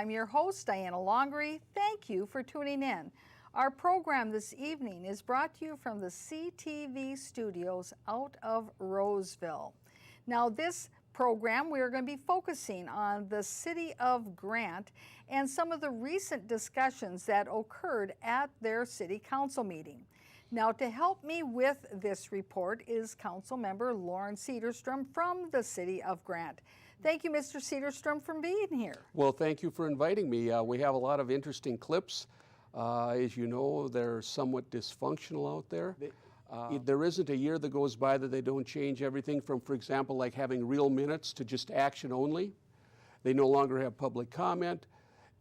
I'm your host, Diana Longery. Thank you for tuning in. Our program this evening is brought to you from the CTV studios out of Roseville. Now, this program, we are going to be focusing on the City of Grant and some of the recent discussions that occurred at their City Council meeting. Now, to help me with this report is Council Member Lauren Cedarstrom from the City of Grant. Thank you, Mr. Cedarstrom, for being here. Well, thank you for inviting me. We have a lot of interesting clips. As you know, they're somewhat dysfunctional out there. There isn't a year that goes by that they don't change everything from, for example, like having real minutes to just action only. They no longer have public comment.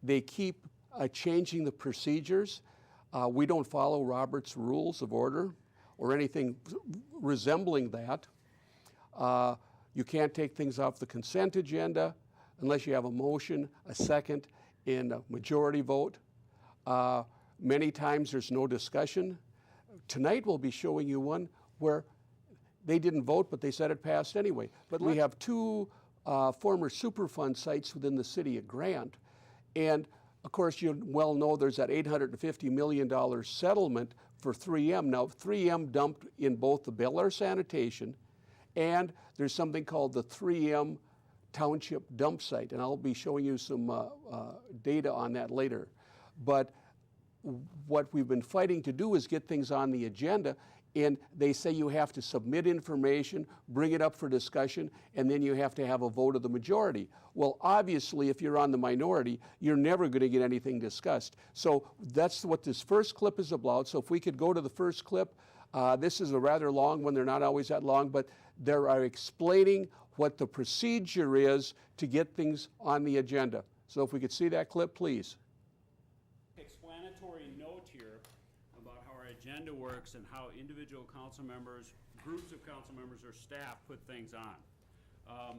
They keep changing the procedures. We don't follow Robert's Rules of Order or anything resembling that. You can't take things off the consent agenda unless you have a motion, a second, and a majority vote. Many times there's no discussion. Tonight we'll be showing you one where they didn't vote, but they said it passed anyway. But we have two former Superfund sites within the City of Grant. And of course, you well know there's that $850 million settlement for 3M. Now, 3M dumped in both the Bel Air Sanitation and there's something called the 3M Township Dump Site. And I'll be showing you some data on that later. But what we've been fighting to do is get things on the agenda, and they say you have to submit information, bring it up for discussion, and then you have to have a vote of the majority. Well, obviously, if you're on the minority, you're never going to get anything discussed. So that's what this first clip is about. So if we could go to the first clip, this is a rather long one. They're not always that long, but they are explaining what the procedure is to get things on the agenda. So if we could see that clip, please. Explanatory note here about how our agenda works and how individual council members, groups of council members, or staff put things on.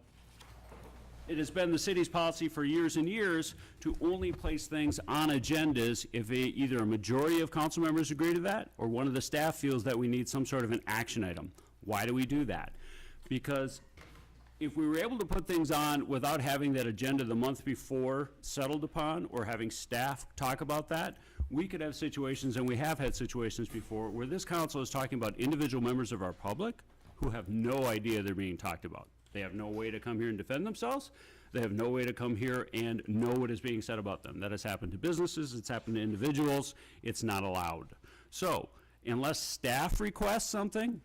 It has been the city's policy for years and years to only place things on agendas if either a majority of council members agree to that or one of the staff feels that we need some sort of an action item. Why do we do that? Because if we were able to put things on without having that agenda the month before settled upon or having staff talk about that, we could have situations, and we have had situations before, where this council is talking about individual members of our public who have no idea they're being talked about. They have no way to come here and defend themselves. They have no way to come here and know what is being said about them. That has happened to businesses, it's happened to individuals, it's not allowed. So, unless staff requests something,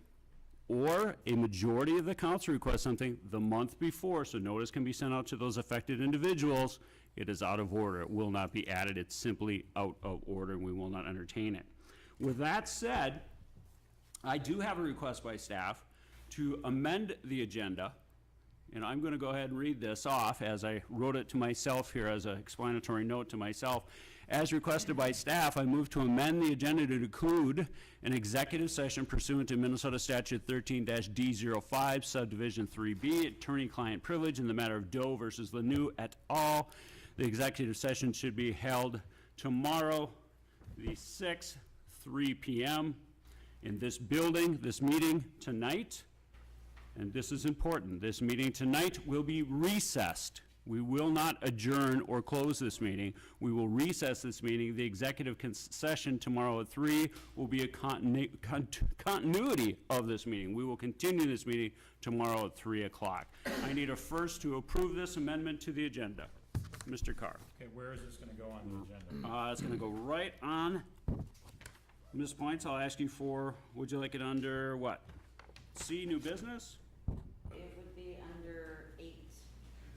or a majority of the council requests something the month before, so notice can be sent out to those affected individuals, it is out of order. It will not be added. It's simply out of order, and we will not entertain it. With that said, I do have a request by staff to amend the agenda, and I'm going to go ahead and read this off as I wrote it to myself here as an explanatory note to myself. As requested by staff, I move to amend the agenda to include an executive session pursuant to Minnesota Statute 13-D05, Subdivision 3B, attorney-client privilege in the matter of Doe versus Lanou et al. The executive session should be held tomorrow, the 6th, 3 p.m. in this building. This meeting tonight, and this is important, this meeting tonight will be recessed. We will not adjourn or close this meeting. We will recess this meeting. The executive session tomorrow at 3 will be a continuity of this meeting. We will continue this meeting tomorrow at 3 o'clock. I need a first to approve this amendment to the agenda. Mr. Carr. Okay, where is this going to go on the agenda? It's going to go right on Ms. Points. I'll ask you for, would you like it under what? C, new business? It would be under 8.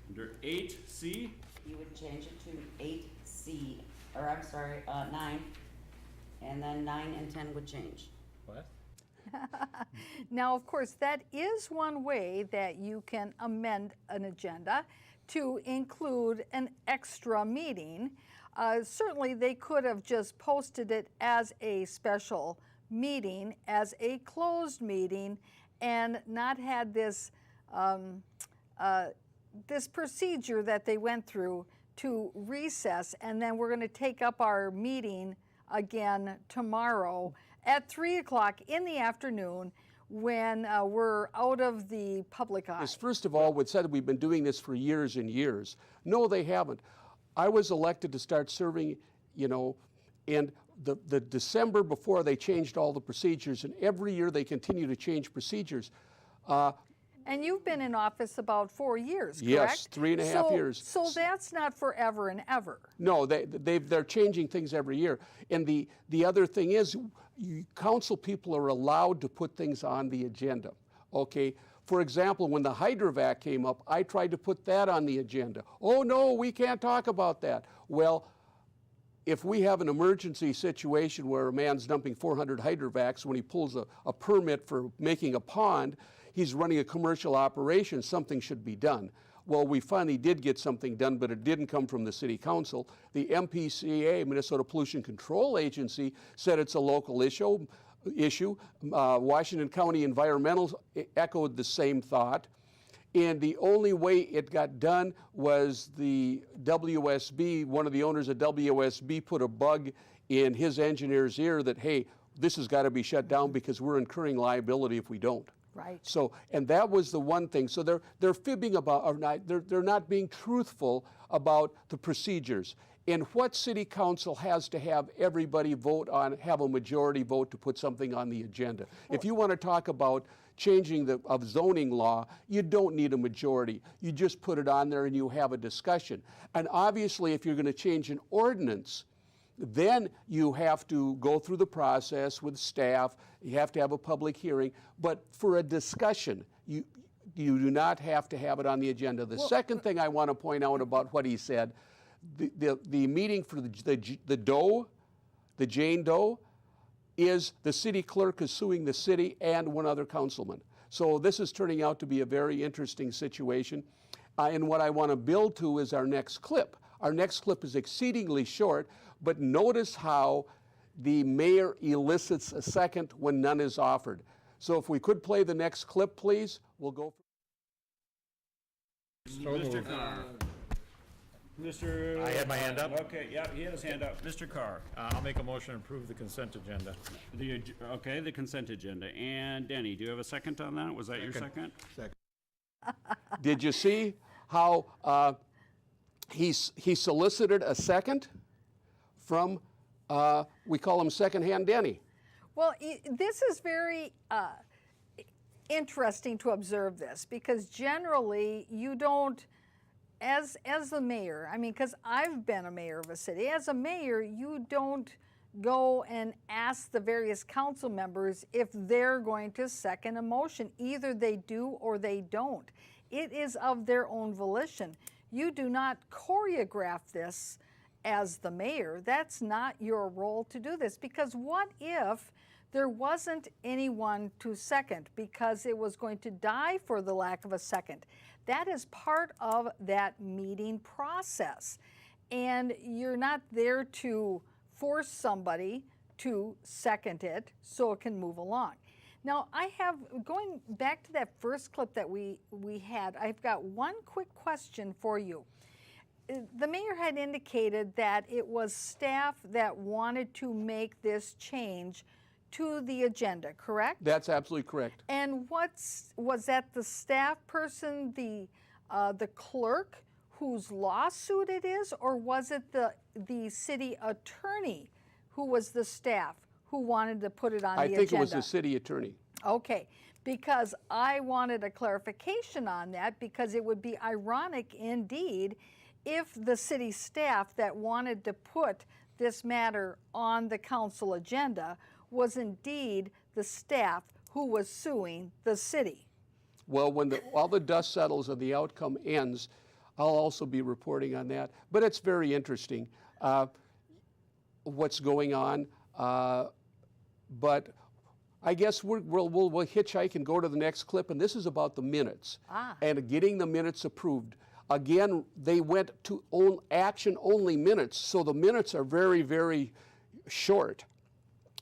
Under 8C? You would change it to 8C, or I'm sorry, 9. And then 9 and 10 would change. What? Now, of course, that is one way that you can amend an agenda to include an extra meeting. Certainly, they could have just posted it as a special meeting, as a closed meeting, and not had this this procedure that they went through to recess, and then we're going to take up our meeting again tomorrow at 3 o'clock in the afternoon when we're out of the public eye. First of all, would said we've been doing this for years and years. No, they haven't. I was elected to start serving, and the December before they changed all the procedures, and every year they continue to change procedures. And you've been in office about 4 years, correct? Yes, 3.5 years. So that's not forever and ever. No, they're changing things every year. And the other thing is, council people are allowed to put things on the agenda. Okay, for example, when the hydrovac came up, I tried to put that on the agenda. Oh no, we can't talk about that. Well, if we have an emergency situation where a man's dumping 400 hydrovacs when he pulls a permit for making a pond, he's running a commercial operation, something should be done. Well, we finally did get something done, but it didn't come from the city council. The MPCA, Minnesota Pollution Control Agency, said it's a local issue. Washington County Environmental echoed the same thought. And the only way it got done was the WSB, one of the owners of WSB put a bug in his engineer's ear that, hey, this has got to be shut down because we're incurring liability if we don't. Right. So, and that was the one thing. So they're fibbing about, or not, they're not being truthful about the procedures. And what city council has to have everybody vote on, have a majority vote to put something on the agenda. If you want to talk about changing of zoning law, you don't need a majority. You just put it on there and you have a discussion. And obviously, if you're going to change an ordinance, then you have to go through the process with staff. You have to have a public hearing. But for a discussion, you do not have to have it on the agenda. The second thing I want to point out about what he said, the meeting for the Jane Doe, is the city clerk is suing the city and one other councilman. So this is turning out to be a very interesting situation. And what I want to build to is our next clip. Our next clip is exceedingly short, but notice how the mayor elicits a second when none is offered. So if we could play the next clip, please, we'll go. Mr. Carr. Mr. I had my hand up? Okay, yeah, he had his hand up. Mr. Carr. I'll make a motion to approve the consent agenda. The consent agenda. And Denny, do you have a second on that? Was that your second? Did you see how he solicited a second from, we call him secondhand Denny? Well, this is very interesting to observe this, because generally you don't, as the mayor, I mean, because I've been a mayor of a city, as a mayor, you don't go and ask the various council members if they're going to second a motion. Either they do or they don't. It is of their own volition. You do not choreograph this as the mayor. That's not your role to do this, because what if there wasn't anyone to second because it was going to die for the lack of a second? That is part of that meeting process. And you're not there to force somebody to second it so it can move along. Now, going back to that first clip that we had, I've got one quick question for you. The mayor had indicated that it was staff that wanted to make this change to the agenda, correct? That's absolutely correct. And was that the staff person, the clerk whose lawsuit it is, or was it the city attorney who was the staff who wanted to put it on the agenda? I think it was the city attorney. Okay, because I wanted a clarification on that, because it would be ironic indeed if the city staff that wanted to put this matter on the council agenda was indeed the staff who was suing the city. Well, when all the dust settles and the outcome ends, I'll also be reporting on that. But it's very interesting what's going on. But I guess we'll hitchhike and go to the next clip. And this is about the minutes and getting the minutes approved. Again, they went to action-only minutes, so the minutes are very, very short.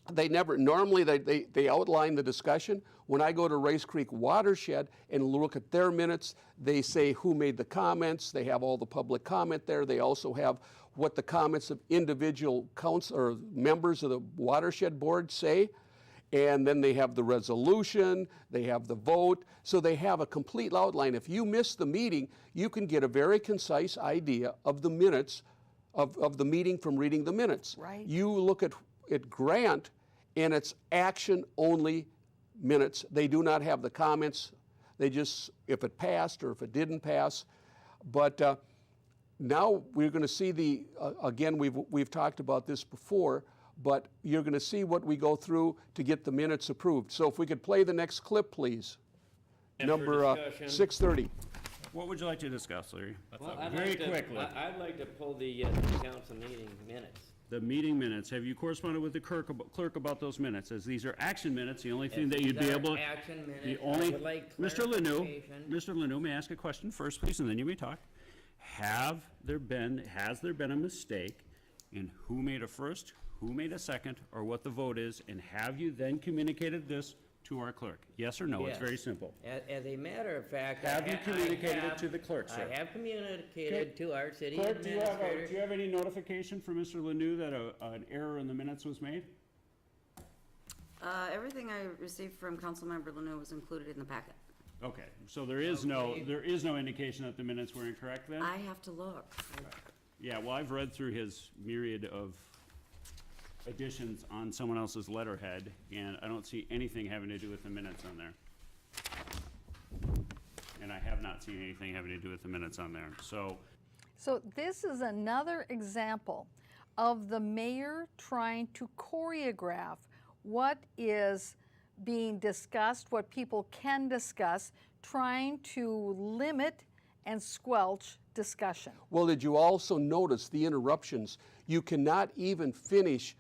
Normally they outline the discussion. When I go to Rice Creek Watershed and look at their minutes, they say who made the comments. They have all the public comment there. They also have what the comments of individual council or members of the watershed board say. And then they have the resolution, they have the vote. So they have a complete outline. If you miss the meeting, you can get a very concise idea of the minutes of the meeting from reading the minutes. Right. You look at Grant, and it's action-only minutes. They do not have the comments. They just, if it passed or if it didn't pass. But now we're going to see again, we've talked about this before, but you're going to see what we go through to get the minutes approved. So if we could play the next clip, please. Number 630. What would you like to discuss, Larry? Well, I'd Very like to- quickly. I'd like to pull the council meeting minutes. The meeting minutes, have you corresponded with the clerk about those minutes? As these are action minutes, the only thing that you'd be These are able. action The minutes. I only, would like Mr. Lanu, clarification. Mr. Lanu, may I ask a question first, please, and then you may talk? Has there been a mistake in who made a first, who made a second, or what the vote is, and have you then communicated this to our clerk? Yes or no? It's Yes. very simple. As a matter of fact. Have you I communicated it have- to the clerk, sir? I have communicated to our city Clerk, do you administrator. have any notification from Mr. Lanu that an error in the minutes was made? Everything I received from Councilmember Lanu was included in the packet. Okay, so there is no indication that the minutes were incorrect then? I have to look. Yeah, well, I've read through his myriad of additions on someone else's letterhead, and I don't see anything having to do with the minutes on there. And I have not seen anything having to do with the minutes on there, so. So this is another example of the mayor trying to choreograph what is being discussed, what people can discuss, trying to limit and squelch discussion. Well, did you also notice the interruptions? You cannot even finish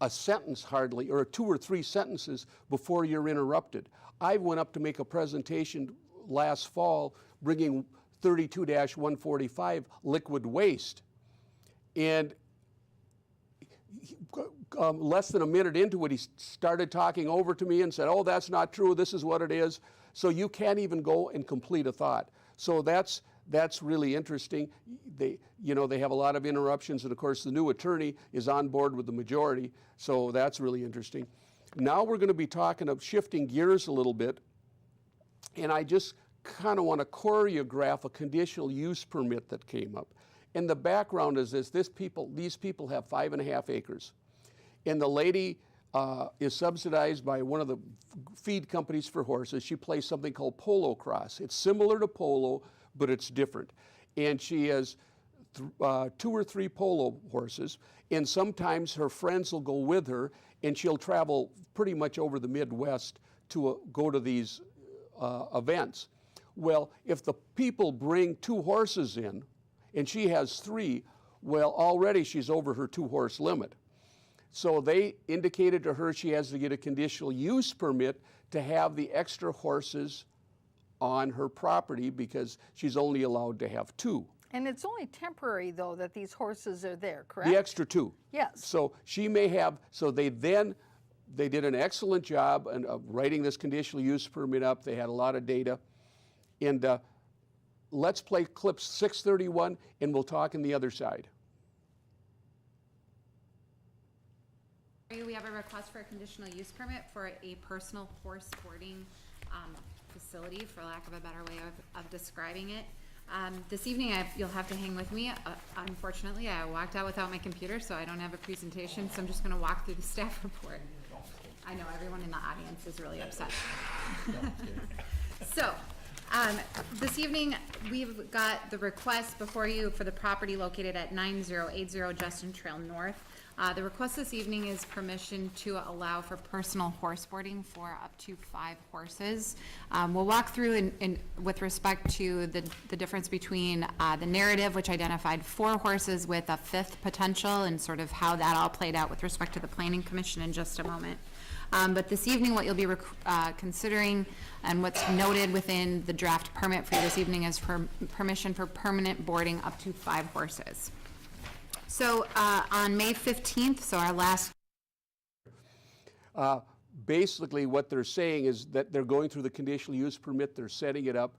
a sentence hardly, or 2 or 3 sentences before you're interrupted. I went up to make a presentation last fall bringing 32-145 liquid waste. And less than a minute into it, he started talking over to me and said, oh, that's not true, this is what it is. So you can't even go and complete a thought. So that's really interesting. They have a lot of interruptions, and of course the new attorney is on board with the majority, so that's really interesting. Now we're going to be talking of shifting gears a little bit, and I just kind of want to choreograph a conditional use permit that came up. And the background is this: these people have 5.5 acres, and the lady is subsidized by one of the feed companies for horses. She plays something called polo cross. It's similar to polo, but it's different. And she has 2 or 3 polo horses, and sometimes her friends will go with her, and she'll travel pretty much over the Midwest to go to these events. Well, if the people bring 2 horses in, and she has 3, well, already she's over her 2-horse limit. So they indicated to her she has to get a conditional use permit to have the extra horses on her property because she's only allowed to have 2. And it's only temporary, though, that these horses are there, correct? The extra 2. Yes. So she may have, so they did an excellent job of writing this conditional use permit up. They had a lot of data. And let's play clip 631, and we'll talk on the other side. We have a request for a conditional use permit for a personal horse boarding facility, for lack of a better way of describing it. This evening, you'll have to hang with me. Unfortunately, I walked out without my computer, so I don't have a presentation, so I'm just gonna walk through the staff report. I know everyone in the audience is really upset. So, this evening, we've got the request before you for the property located at 9080 Justin Trail North. The request this evening is permission to allow for personal horse boarding for up to 5 horses. We'll walk through with respect to the difference between the narrative, which identified 4 horses with a 5th potential, and sort of how that all played out with respect to the Planning Commission in just a moment. But this evening, what you'll be considering and what's noted within the draft permit for you this evening is for permission for permanent boarding up to 5 horses. So on May 15th, so our last. Basically, what they're saying is that they're going through the conditional use permit, they're setting it up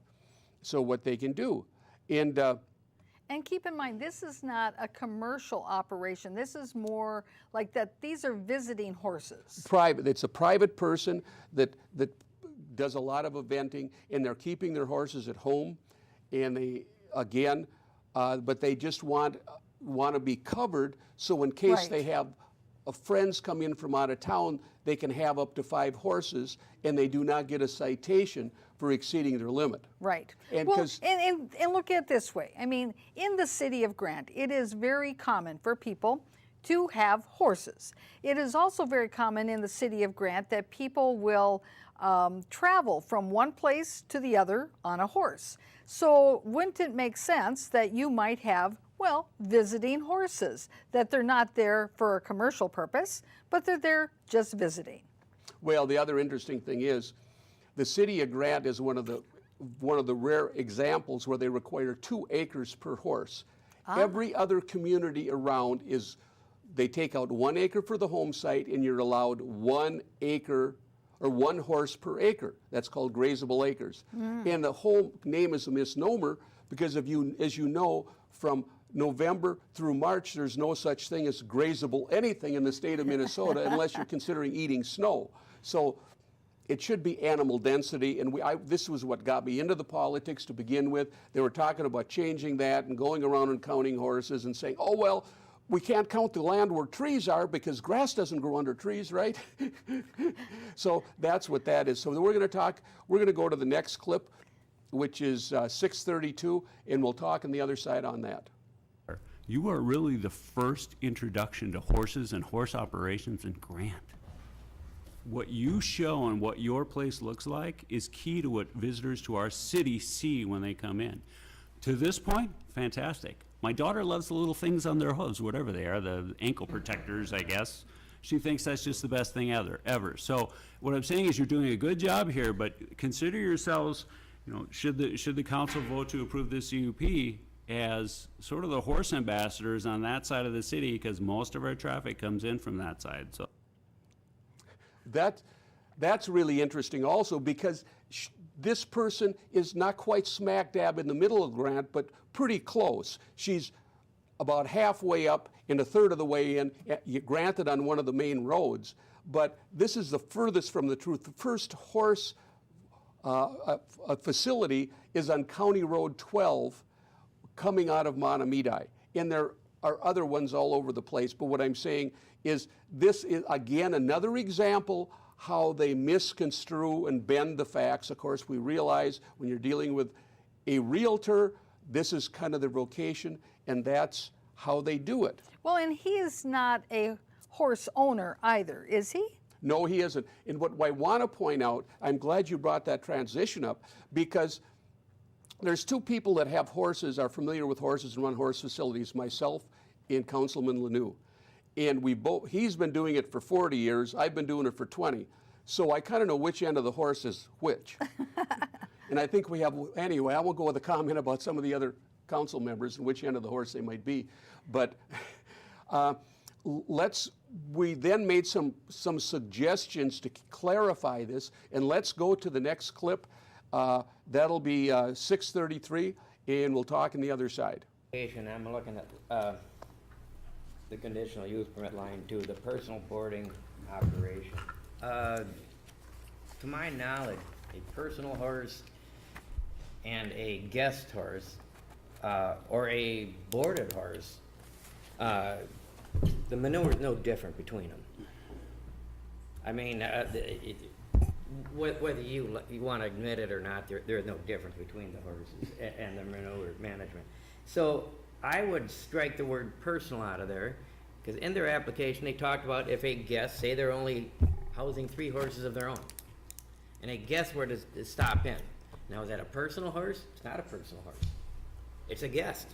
so what they can do. And keep in mind, this is not a commercial operation. This is more like that these are visiting horses. private, it's a private person that does a lot of eventing, and they're keeping their horses at home. And they, again, but they just want want to be covered, so in case they Right. have friends come in from out of town, they can have up to 5 horses, and they do not get a citation for exceeding their limit. Right. And Well, 'cause- and look at it this way. I mean, in the city of Grant, it is very common for people to have horses. It is also very common in the city of Grant that people will travel from one place to the other on a horse. So wouldn't it make sense that you might have, well, visiting horses, that they're not there for a commercial purpose, but they're there just visiting? Well, the other interesting thing is, the city of Grant is one of the rare examples where they require 2 acres per horse. Every other community around they take out 1 acre for the home site, and you're allowed 1 acre or 1 horse per acre. That's called grazable acres. And the whole name is a misnomer because as you know, from November through March, there's no such thing as grazable anything in the state of Minnesota unless you're considering eating snow. So it should be animal density, and this was what got me into the politics to begin with. They were talking about changing that and going around and counting horses and saying, oh, well, we can't count the land where trees are because grass doesn't grow under trees, right? So that's what that is. So we're going to go to the next clip, which is 6:32, and we'll talk on the other side on that. You are really the first introduction to horses and horse operations in Grant. What you show and what your place looks like is key to what visitors to our city see when they come in. To this point, fantastic. My daughter loves the little things on their hooves, whatever they are, the ankle protectors, I guess. She thinks that's just the best thing ever. So what I'm saying is you're doing a good job here, but consider yourselves, should the council vote to approve this CUP as sort of the horse ambassadors on that side of the city, because most of our traffic comes in from that side, so. That's really interesting also because this person is not quite smack dab in the middle of Grant, but pretty close. She's about halfway up and a third of the way in, granted on one of the main roads, but this is the furthest from the truth. The first horse facility is on County Road 12 coming out of Mahtomedi, and there are other ones all over the place, but what I'm saying is this is, again, another example how they misconstrue and bend the facts. Of course, we realize when you're dealing with a realtor, this is kind of their vocation, and that's how they do it. Well, and he is not a horse owner either, is he? No, he isn't. And what I want to point out, I'm glad you brought that transition up, because there's 2 people that have horses, are familiar with horses and run horse facilities, myself and Councilman Lanou. And he's been doing it for 40 years, I've been doing it for 20. So I kind of know which end of the horse is which. And I think anyway, I won't go with a comment about some of the other council members and which end of the horse they might be. But we then made some suggestions to clarify this, and let's go to the next clip. That'll be 6:33, and we'll talk on the other side. I'm looking at the conditional use permit line 2, the personal boarding operation. To my knowledge, a personal horse and a guest horse, or a boarded horse, the manure is no different between them. I mean, whether you want to admit it or not, there is no difference between the horses and the manure management. So I would strike the word personal out of there, because in their application, they talked about if a guest, say they're only housing 3 horses of their own, and a guest were to stop in. Now, is that a personal horse? It's not a personal horse. It's a guest.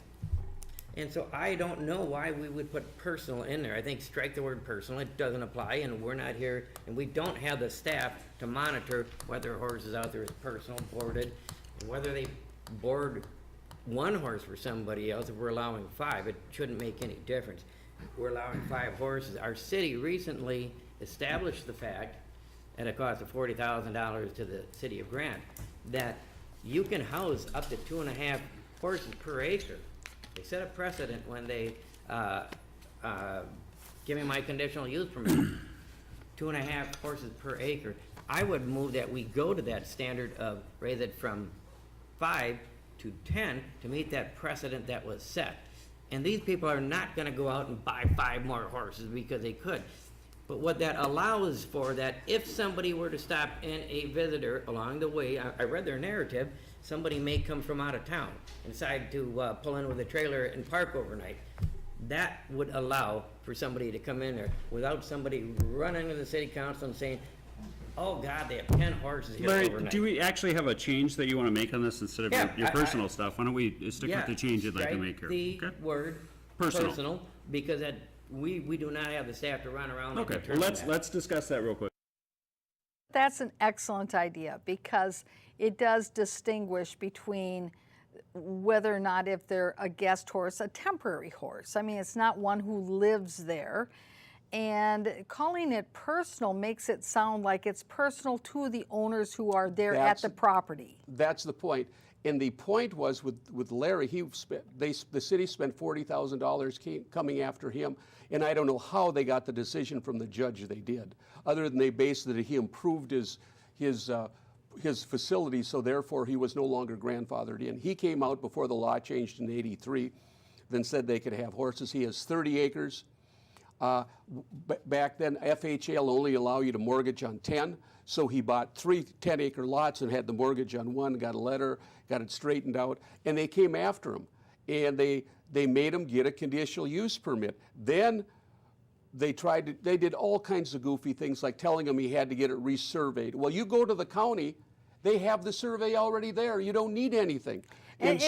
And so I don't know why we would put personal in there. I think strike the word personal. It doesn't apply, and we're not here, and we don't have the staff to monitor whether a horse is out there is personal, boarded, and whether they board 1 horse for somebody else. If we're allowing 5, it shouldn't make any difference. We're allowing 5 horses. Our city recently established the fact, at a cost of $40,000 to the city of Grant, that you can house up to 2.5 horses per acre. They set a precedent when they give me my conditional use permit, 2.5 horses per acre. I would move that we go to that standard of raise it from 5 to 10 to meet that precedent that was set. And these people are not gonna go out and buy 5 more horses because they could. But what that allows for, that if somebody were to stop in a visitor along the way, I read their narrative, somebody may come from out of town and decide to pull in with a trailer and park overnight. That would allow for somebody to come in there without somebody running to the city council and saying, oh God, they have 10 horses here Larry, overnight. do we actually have a change that you want to make on this instead of your- Yeah, your I- personal stuff? Why don't we stick with the change you'd like to make here? Strike the Okay? word Personal. personal, because that, we do not have the staff to run around and Okay, well, determine that. let's discuss that real quick. That's an excellent idea because it does distinguish between whether or not if they're a guest horse, a temporary horse. I mean, it's not one who lives there. And calling it personal makes it sound like it's personal to the owners who are there at the property. That's the point. And the point was with Larry, the city spent $40,000 coming after him, and I don't know how they got the decision from the judge they did, other than they based it that he improved his facility, so therefore he was no longer grandfathered in. He came out before the law changed in '83, then said they could have horses. He has 30 acres. Back then, FHA will only allow you to mortgage on 10. So he bought 3 10-acre lots and had the mortgage on one, got a letter, got it straightened out, and they came after him. And they made him get a conditional use permit. Then they did all kinds of goofy things like telling him he had to get it resurveyed. Well, you go to the county, they have the survey already there. You don't need anything. And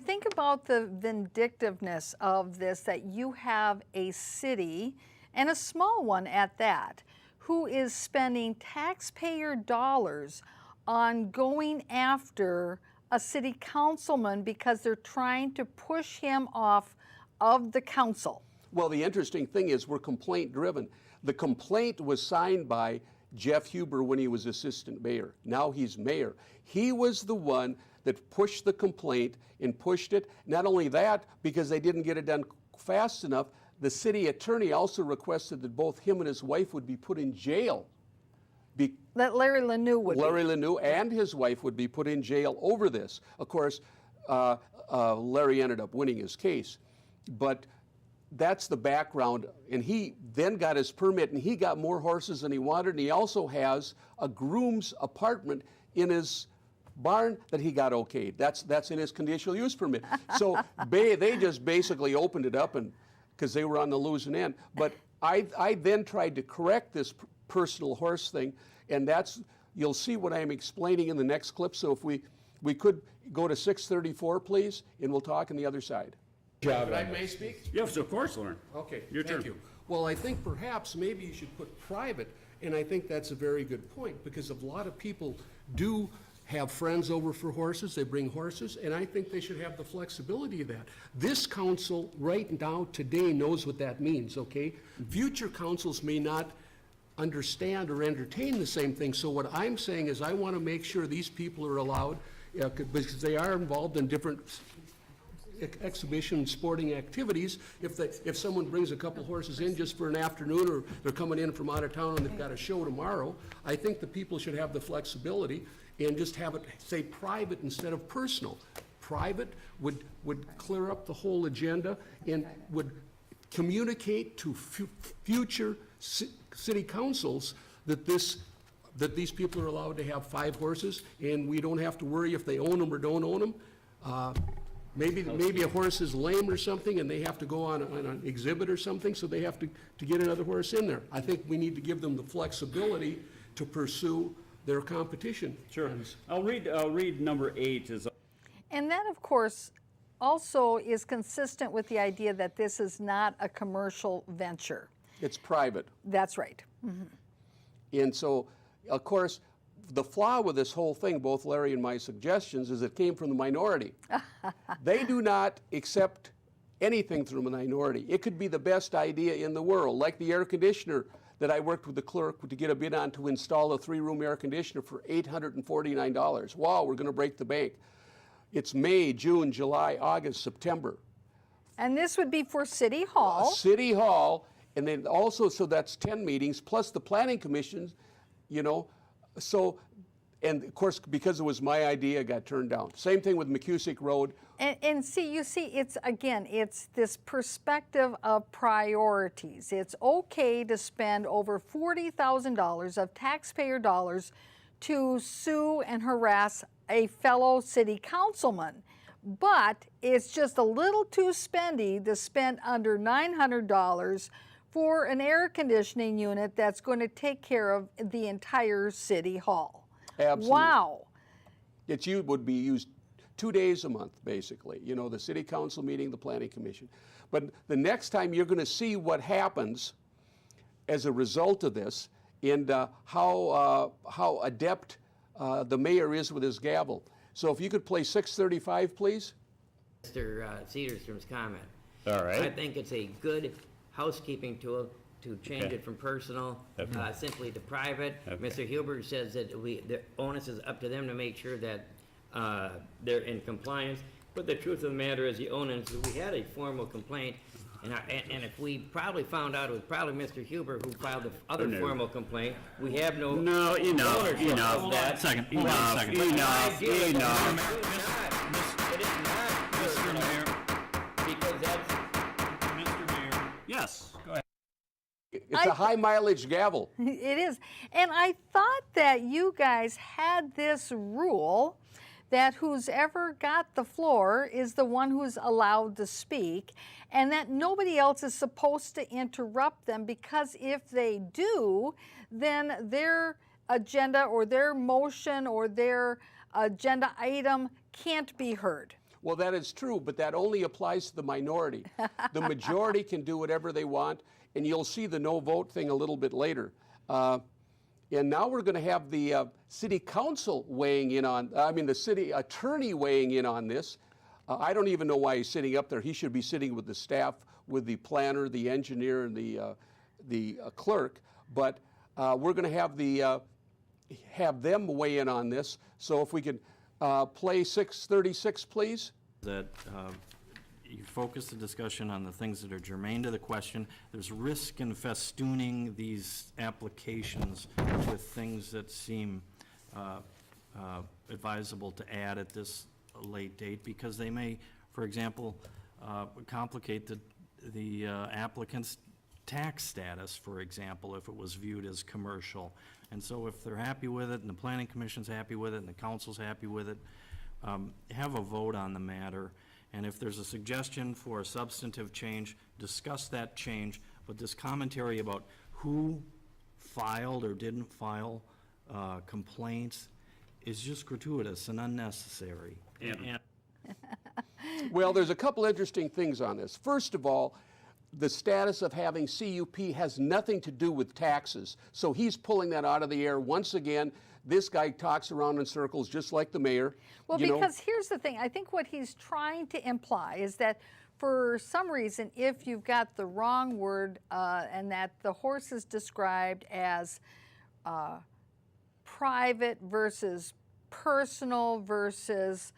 think about the vindictiveness of this, that you have a city, and a small one at that, who is spending taxpayer dollars on going after a city councilman because they're trying to push him off of the council. Well, the interesting thing is we're complaint driven. The complaint was signed by Jeff Huber when he was assistant mayor. Now he's mayor. He was the one that pushed the complaint and pushed it. Not only that, because they didn't get it done fast enough, the city attorney also requested that both him and his wife would be put in jail. That Larry Lanou would be. Larry Lanou and his wife would be put in jail over this. Of course, Larry ended up winning his case. But that's the background. And he then got his permit, and he got more horses than he wanted. And he also has a groom's apartment in his barn that he got okayed. That's in his conditional use permit. So they just basically opened it up, and because they were on the losing end. But I then tried to correct this personal horse thing, and you'll see what I'm explaining in the next clip. So if we could go to 634, please, and we'll talk on the other side. Job. I may speak? Yes, of course, Lauren. Okay, Your thank turn. you. Well, I think perhaps maybe you should put private, and I think that's a very good point, because a lot of people do have friends over for horses, they bring horses, and I think they should have the flexibility of that. This council right now, today, knows what that means, okay? Future councils may not understand or entertain the same thing, so what I'm saying is I want to make sure these people are allowed, because they are involved in different exhibition sporting activities. If someone brings a couple horses in just for an afternoon, or they're coming in from out of town and they've got a show tomorrow, I think the people should have the flexibility and just have it say private instead of personal. Private would clear up the whole agenda and would communicate to future city councils that these people are allowed to have 5 horses, and we don't have to worry if they own them or don't own them. Maybe a horse is lame or something, and they have to go on an exhibit or something, so they have to get another horse in there. I think we need to give them the flexibility to pursue their competition. Sure. I'll read number 8 is. And that, of course, also is consistent with the idea that this is not a commercial venture. It's private. That's right. And so, of course, the flaw with this whole thing, both Larry and my suggestions, is it came from the minority. They do not accept anything from the minority. It could be the best idea in the world, like the air conditioner that I worked with the clerk to get a bid on to install a 3-room air conditioner for $849. Wow, we're going to break the bank. It's May, June, July, August, September. And this would be for City Hall. City Hall, and then also, so that's 10 meetings, plus the planning commission, so And of course, because it was my idea, it got turned down. Same thing with McCusick Road. And see, you see, it's again, it's this perspective of priorities. It's okay to spend over $40,000 of taxpayer dollars to sue and harass a fellow city councilman. But it's just a little too spendy to spend under $900 for an air conditioning unit that's going to take care of the entire city hall. Absolutely. Wow. Would be used 2 days a month, basically. You know, the city council meeting, the planning commission. But the next time you're going to see what happens as a result of this, and how adept the mayor is with his gavel. So if you could play 635, please. Mr. Cedarstrom's comment. All right. I think it's a good housekeeping tool to change Okay. it from personal Okay. simply to private. Okay. Mr. Huber says that the onus is up to them to make sure that they're in compliance. But the truth of the matter is, the onus, we had a formal complaint, and if we probably found out it was probably Mr. Huber who filed the other formal complaint, we have no No, enough, ownership enough. of that. Second, But enough, my enough, idea is enough. It is not. Mr. Mayor, Because that's, Mr. Mayor. Yes, go ahead. It's a high mileage gavel. It is. And I thought that you guys had this rule that who's ever got the floor is the one who's allowed to speak, and that nobody else is supposed to interrupt them, because if they do, then their agenda or their motion or their agenda item can't be heard. Well, that is true, but that only applies to the minority. The majority can do whatever they want, and you'll see the no vote thing a little bit later. And now we're going to have the city council weighing in on, the city attorney weighing in on this. I don't even know why he's sitting up there. He should be sitting with the staff, with the planner, the engineer, and the clerk. But we're going to have them weigh in on this. So if we could play 636, please. That you focus the discussion on the things that are germane to the question. There's risk in festooning these applications with things that seem advisable to add at this late date, because they may, for example, complicate the applicant's tax status, for example, if it was viewed as commercial. And so if they're happy with it, and the planning commission's happy with it, and the council's happy with it, have a vote on the matter. And if there's a suggestion for a substantive change, discuss that change. But this commentary about who filed or didn't file complaints is just gratuitous and unnecessary. And Well, there's a couple interesting things on this. First of all, the status of having CUP has nothing to do with taxes. So he's pulling that out of the air once again. This guy talks around in circles just like the mayor. Well, You know, because here's the thing. I think what he's trying to imply is that for some reason, if you've got the wrong word and that the horse is described as private versus personal versus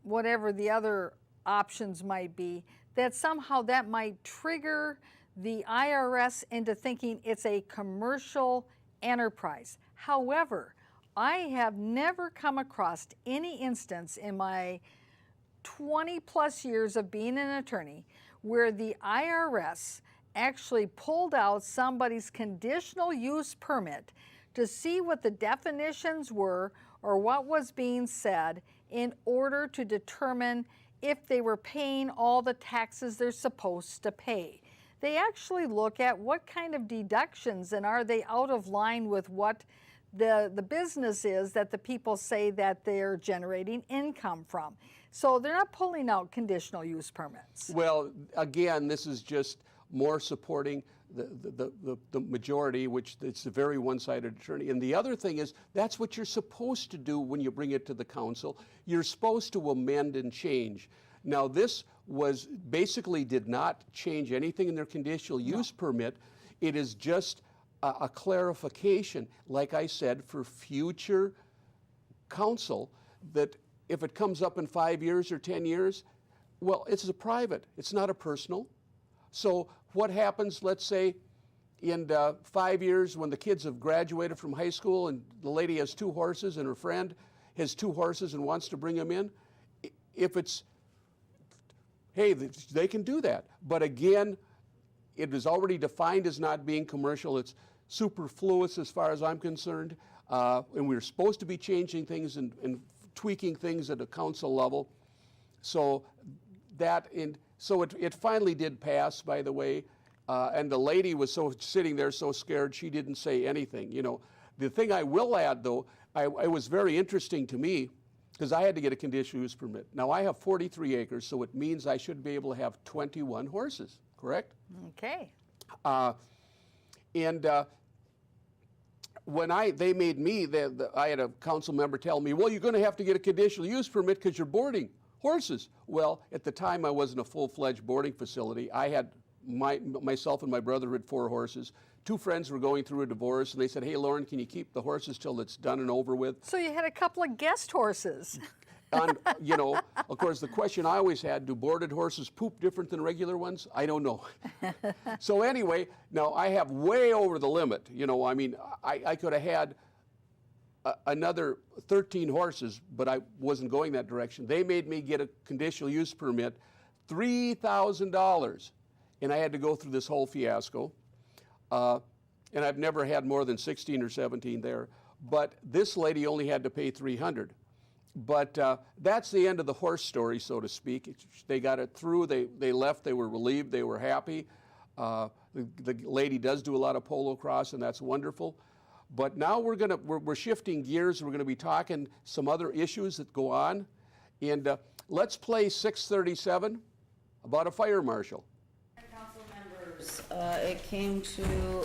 whatever the other options might be, that somehow that might trigger the IRS into thinking it's a commercial enterprise. However, I have never come across any instance in my 20 plus years of being an attorney where the IRS actually pulled out somebody's conditional use permit to see what the definitions were or what was being said in order to determine if they were paying all the taxes they're supposed to pay. They actually look at what kind of deductions and are they out of line with what the business is that the people say that they're generating income from. So they're not pulling out conditional use permits. well, again, this is just more supporting the majority, which it's a very one-sided attorney. And the other thing is, that's what you're supposed to do when you bring it to the council. You're supposed to amend and change. Now, this was basically did not change anything in their conditional use permit. It is just a clarification, like I said, for future council, that if it comes up in 5 years or 10 years, well, it's a private, it's not a personal. So what happens, let's say, in 5 years, when the kids have graduated from high school and the lady has 2 horses and her friend has 2 horses and wants to bring them in, if it's, hey, they can do that. But again, it is already defined as not being commercial. It's superfluous as far as I'm concerned. And we're supposed to be changing things and tweaking things at a council level. So it finally did pass, by the way. And the lady was sitting there so scared she didn't say anything. You know, the thing I will add, though, it was very interesting to me because I had to get a conditional use permit. Now I have 43 acres, so it means I should be able to have 21 horses. Correct? Okay. When they made me, I had a council member tell me, well, you're going to have to get a conditional use permit because you're boarding horses. Well, at the time I wasn't a full-fledged boarding facility. I had myself and my brother had 4 horses. 2 friends were going through a divorce, and they said, hey, Lauren, can you keep the horses till it's done and over with? So you had a couple of guest horses. And, you know, of course, the question I always had, do boarded horses poop different than regular ones? I don't know. So anyway, now I have way over the limit. You know, I mean, I could have had another 13 horses, but I wasn't going that direction. They made me get a conditional use permit, $3,000, and I had to go through this whole fiasco. And I've never had more than 16 or 17 there. But this lady only had to pay $300. But that's the end of the horse story, so to speak. They got it through. They left. They were relieved. They were happy. The lady does do a lot of polo cross, and that's wonderful. But now we're shifting gears. We're going to be talking some other issues that go on. And let's play 637 about a fire marshal. Council members, it came to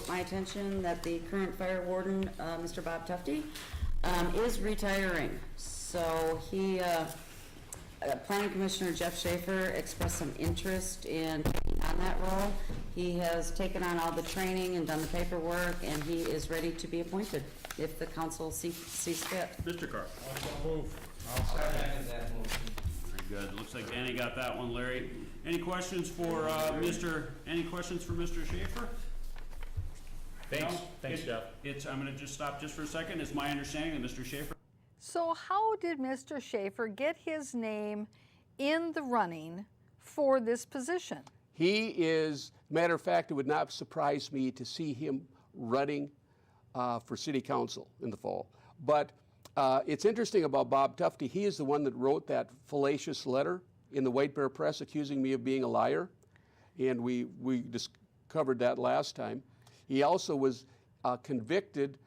my attention that the current fire warden, Mr. Bob Tufte, is retiring. So Planning Commissioner Jeff Schaefer expressed some interest in taking on that role. He has taken on all the training and done the paperwork, and he is ready to be appointed if the council sees fit. Mr. Carr. Second that motion. Very good. Looks like Danny got that one, Larry. Any questions for Mr. Schaefer? Thanks, No? thanks, Jeff. I'm gonna just stop just for a second. It's my understanding that Mr. Schaefer. So how did Mr. Schaefer get his name in the running for this position? He is, matter of fact, it would not surprise me to see him running for city council in the fall. But it's interesting about Bob Tufte. He is the one that wrote that fallacious letter in the White Bear Press accusing me of being a liar. And we discovered that last time. He also was convicted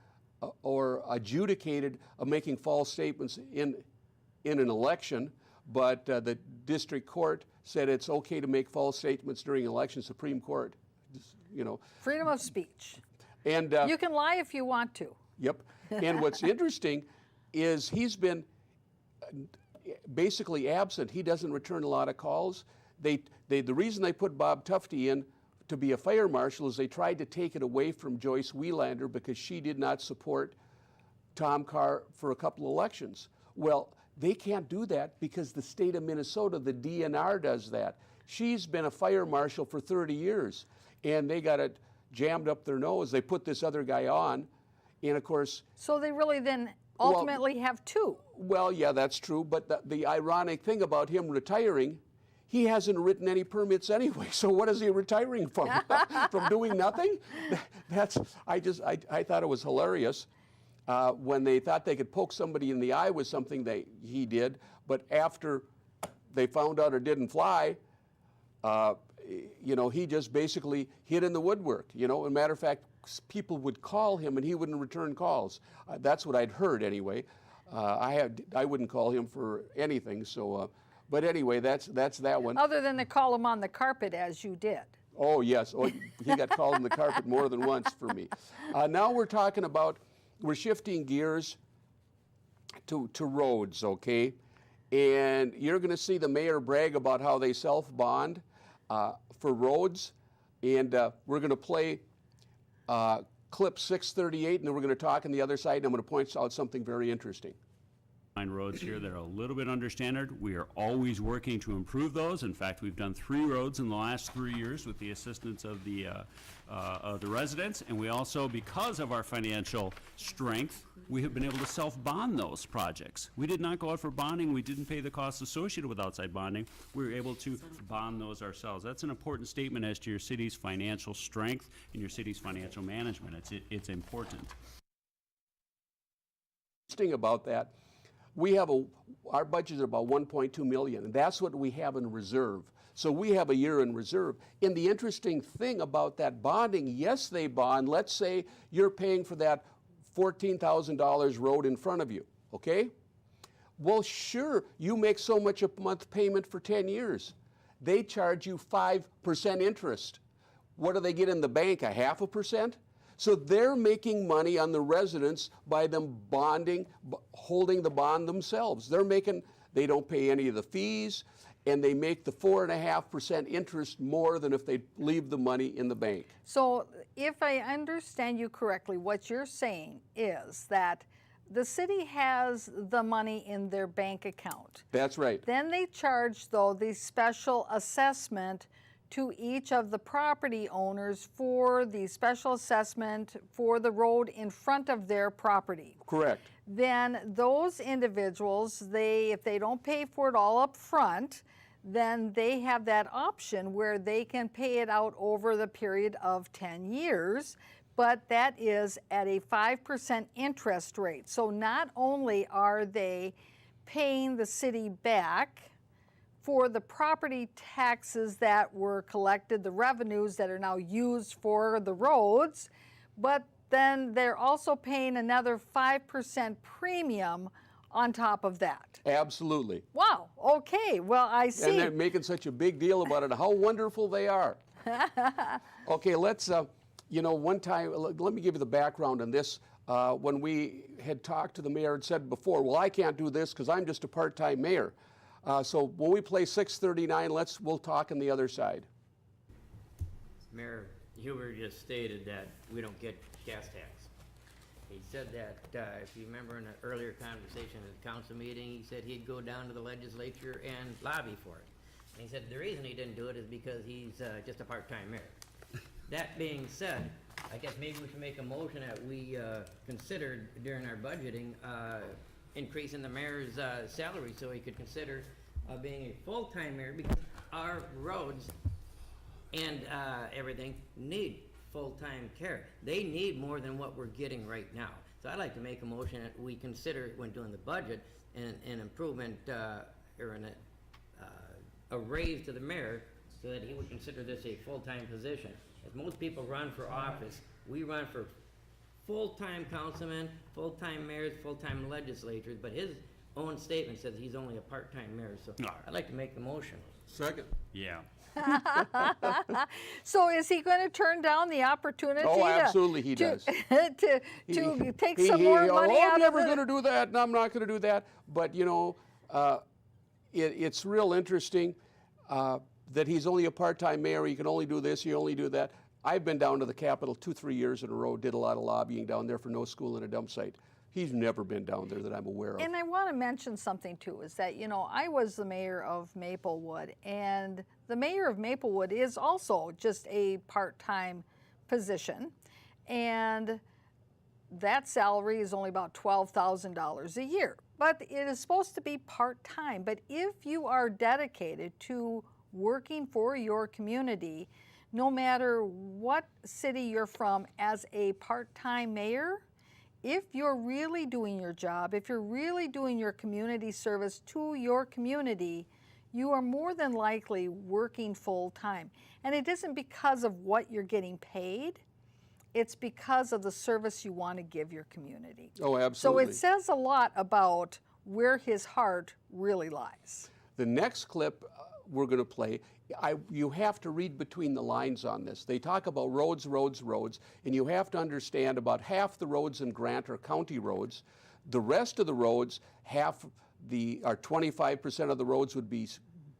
or adjudicated of making false statements in an election, but the district court said it's okay to make false statements during an election. Supreme Court, you know. Freedom of speech. And You can lie if you want to. Yep. And what's interesting is he's been basically absent. He doesn't return a lot of calls. The reason they put Bob Tufte in to be a fire marshal is they tried to take it away from Joyce Wielander because she did not support Tom Carr for a couple of elections. Well, they can't do that because the state of Minnesota, the DNR, does that. She's been a fire marshal for 30 years, and they got it jammed up their nose. They put this other guy on, and of course... So they really then ultimately have 2. Well, yeah, that's true, but the ironic thing about him retiring, he hasn't written any permits anyway, so what is he retiring from? From doing nothing? I thought it was hilarious when they thought they could poke somebody in the eye with something he did, but after they found out it didn't fly, you know, he just basically hid in the woodwork, you know. As a matter of fact, people would call him and he wouldn't return calls. That's what I'd heard anyway. I wouldn't call him for anything, so... But anyway, that's that one. Other than to call him on the carpet as you did. Oh, yes. Oh, he got called on the carpet more than once for me. Now we're shifting gears to roads, okay? And you're going to see the mayor brag about how they self-bond for roads. And we're going to play clip 638, and then we're going to talk on the other side, and I'm going to point out something very interesting. roads here that are a little bit under standard. We are always working to improve those. In fact, we've done 3 roads in the last 3 years with the assistance of the residents. And we also, because of our financial strength, we have been able to self-bond those projects. We did not go out for bonding. We didn't pay the costs associated with outside bonding. We were able to bond those ourselves. That's an important statement as to your city's financial strength and your city's financial management. It's important. Interesting about that, we have our budget is about 1.2 million, and that's what we have in reserve. So we have a year in reserve. And the interesting thing about that bonding, yes, they bond. Let's say you're paying for that $14,000 road in front of you, okay? Well, sure, you make so much a month payment for 10 years. They charge you 5% interest. What do they get in the bank, 0.5%? So they're making money on the residents by them bonding, holding the bond themselves. They don't pay any of the fees, and they make the 4.5% interest more than if they leave the money in the bank. So if I understand you correctly, what you're saying is that the city has the money in their bank account. That's right. Then they charge, though, the special assessment to each of the property owners for the special assessment for the road in front of their property. Correct. Then those individuals, if they don't pay for it all up front, then they have that option where they can pay it out over the period of 10 years, but that is at a 5% interest rate. So not only are they paying the city back for the property taxes that were collected, the revenues that are now used for the roads, but then they're also paying another 5% premium on top of that. Absolutely. Wow, okay, well, I see. And they're making such a big deal about it, how wonderful they are. Okay, let's, one time, let me give you the background on this. When we had talked to the mayor and said before, well, I can't do this because I'm just a part-time mayor. So when we play 639, we'll talk on the other side. Mayor Huber just stated that we don't get gas tax. He said that, if you remember in an earlier conversation at the council meeting, he said he'd go down to the legislature and lobby for it. And he said the reason he didn't do it is because he's just a part-time mayor. That being said, I guess maybe we should make a motion that we considered during our budgeting increasing the mayor's salary so he could consider being a full-time mayor, because our roads and everything need full-time care. They need more than what we're getting right now. So I'd like to make a motion that we consider, when doing the budget, an improvement or a raise to the mayor so that he would consider this a full-time position. As most people run for office, we run for full-time councilmen, full-time mayors, full-time legislators, but his own statement says he's only a part-time mayor, so I'd like to make the motion. Second. Yeah. So is he going to turn down the opportunity? Oh, absolutely he to, does. to take some more money out I'm of never going to do that, and I'm not going to do that. But, it's real interesting that he's only a part-time mayor. He can only do this, he only do that. I've been down to the Capitol 2-3 years in a row, did a lot of lobbying down there for no school and a dump site. He's never been down there that I'm aware of. And I want to mention something too, is that, I was the mayor of Maplewood, and the mayor of Maplewood is also just a part-time position, and that salary is only about $12,000 a year. But it is supposed to be part-time. But if you are dedicated to working for your community, no matter what city you're from, as a part-time mayor, if you're really doing your job, if you're really doing your community service to your community, you are more than likely working full-time. And it isn't because of what you're getting paid, it's because of the service you want to give your community. Oh, absolutely. So it says a lot about where his heart really lies. The next clip we're going to play, you have to read between the lines on this. They talk about roads, roads, roads, and you have to understand about half the roads in Grant are county roads. The rest of the roads, 25% of the roads would be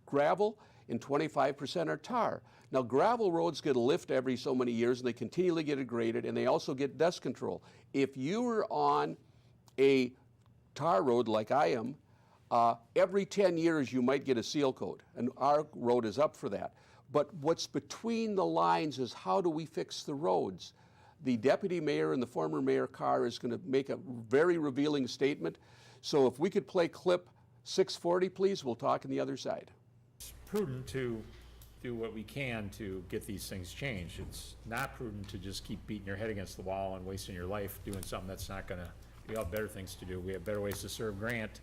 gravel, and 25% are tar. Now, gravel roads get a lift every so many years, and they continually get graded, and they also get dust control. If you were on a tar road like I am, every 10 years you might get a seal coat, and our road is up for that. But what's between the lines is how do we fix the roads? The deputy mayor and the former mayor Carr is going to make a very revealing statement. So if we could play clip 640, please, we'll talk on the other side. It's prudent to do what we can to get these things changed. It's not prudent to just keep beating your head against the wall and wasting your life doing something that's not gonna, we have better things to do. We have better ways to serve Grant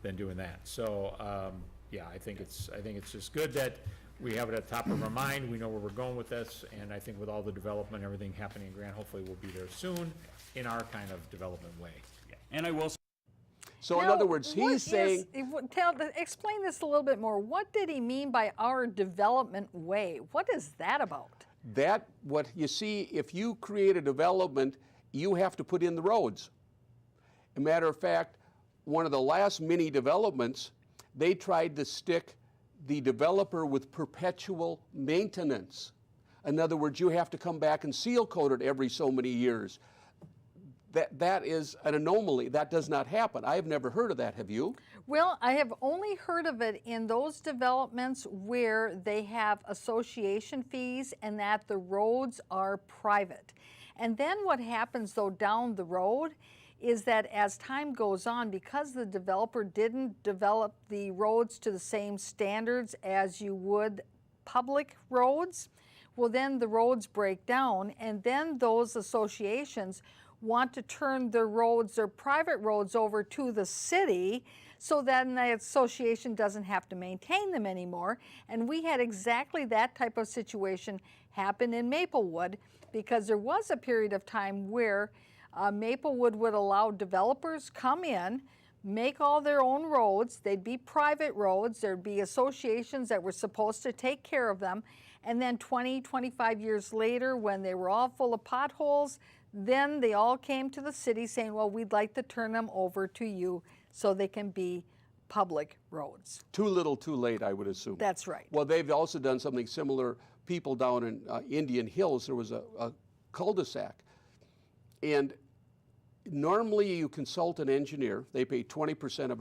than doing that. So, yeah, I think it's just good that we have it at the top of our mind. We know where we're going with this, and I think with all the development, everything happening in Grant, hopefully we'll be there soon in our kind of development way. And I will say, So in Now, other words, he's saying, explain this a little bit more. What did he mean by our development way? What is that about? that what you see, if you create a development, you have to put in the roads. As a matter of fact, one of the last mini developments, they tried to stick the developer with perpetual maintenance. In other words, you have to come back and seal coat it every so many years. That is an anomaly. That does not happen. I have never heard of that. Have you? Well, I have only heard of it in those developments where they have association fees and that the roads are private. And then what happens though down the road is that as time goes on, because the developer didn't develop the roads to the same standards as you would public roads, well then the roads break down, and then those associations want to turn their roads, their private roads, over to the city, so then the association doesn't have to maintain them anymore. And we had exactly that type of situation happen in Maplewood, because there was a period of time where Maplewood would allow developers come in, make all their own roads. They'd be private roads. There'd be associations that were supposed to take care of them. And then 20, 25 years later, when they were all full of potholes, then they all came to the city saying, well, we'd like to turn them over to you so they can be public roads. Too little, too late, I would assume. That's right. Well, they've also done something similar. People down in Indian Hills, there was a cul-de-sac. And normally you consult an engineer. They pay 20%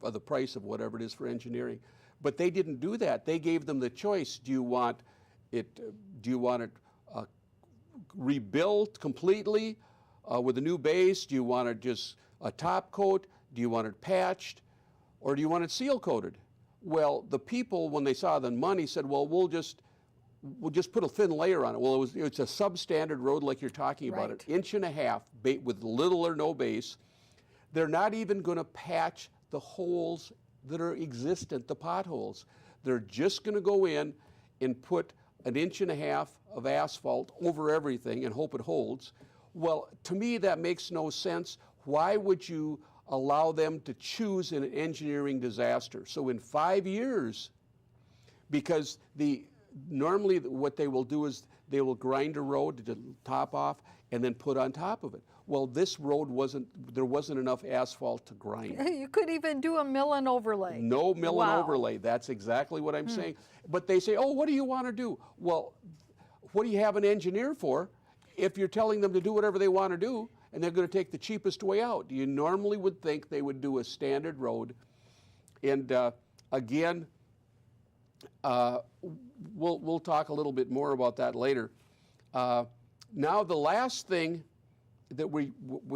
of the price of whatever it is for engineering. But they didn't do that. They gave them the choice. Do you want it rebuilt completely with a new base? Do you want it just a top coat? Do you want it patched? Or do you want it seal coated? Well, the people, when they saw the money, said, well, we'll just put a thin layer on it. Well, it's a substandard road like you're talking about, Right. an inch and a half with little or no base. They're not even going to patch the holes that are existent, the potholes. They're just going to go in and put an inch and a half of asphalt over everything and hope it holds. Well, to me, that makes no sense. Why would you allow them to choose an engineering disaster? So in 5 years, because normally what they will do is they will grind a road to top off and then put on top of it. Well, this road there wasn't enough asphalt to grind. You could even do a mill and overlay. No mill Wow. and overlay. That's exactly what I'm saying. But they say, oh, what do you want to do? Well, what do you have an engineer for if you're telling them to do whatever they want to do and they're going to take the cheapest way out? You normally would think they would do a standard road. And again, we'll talk a little bit more about that later. Now, the last thing that we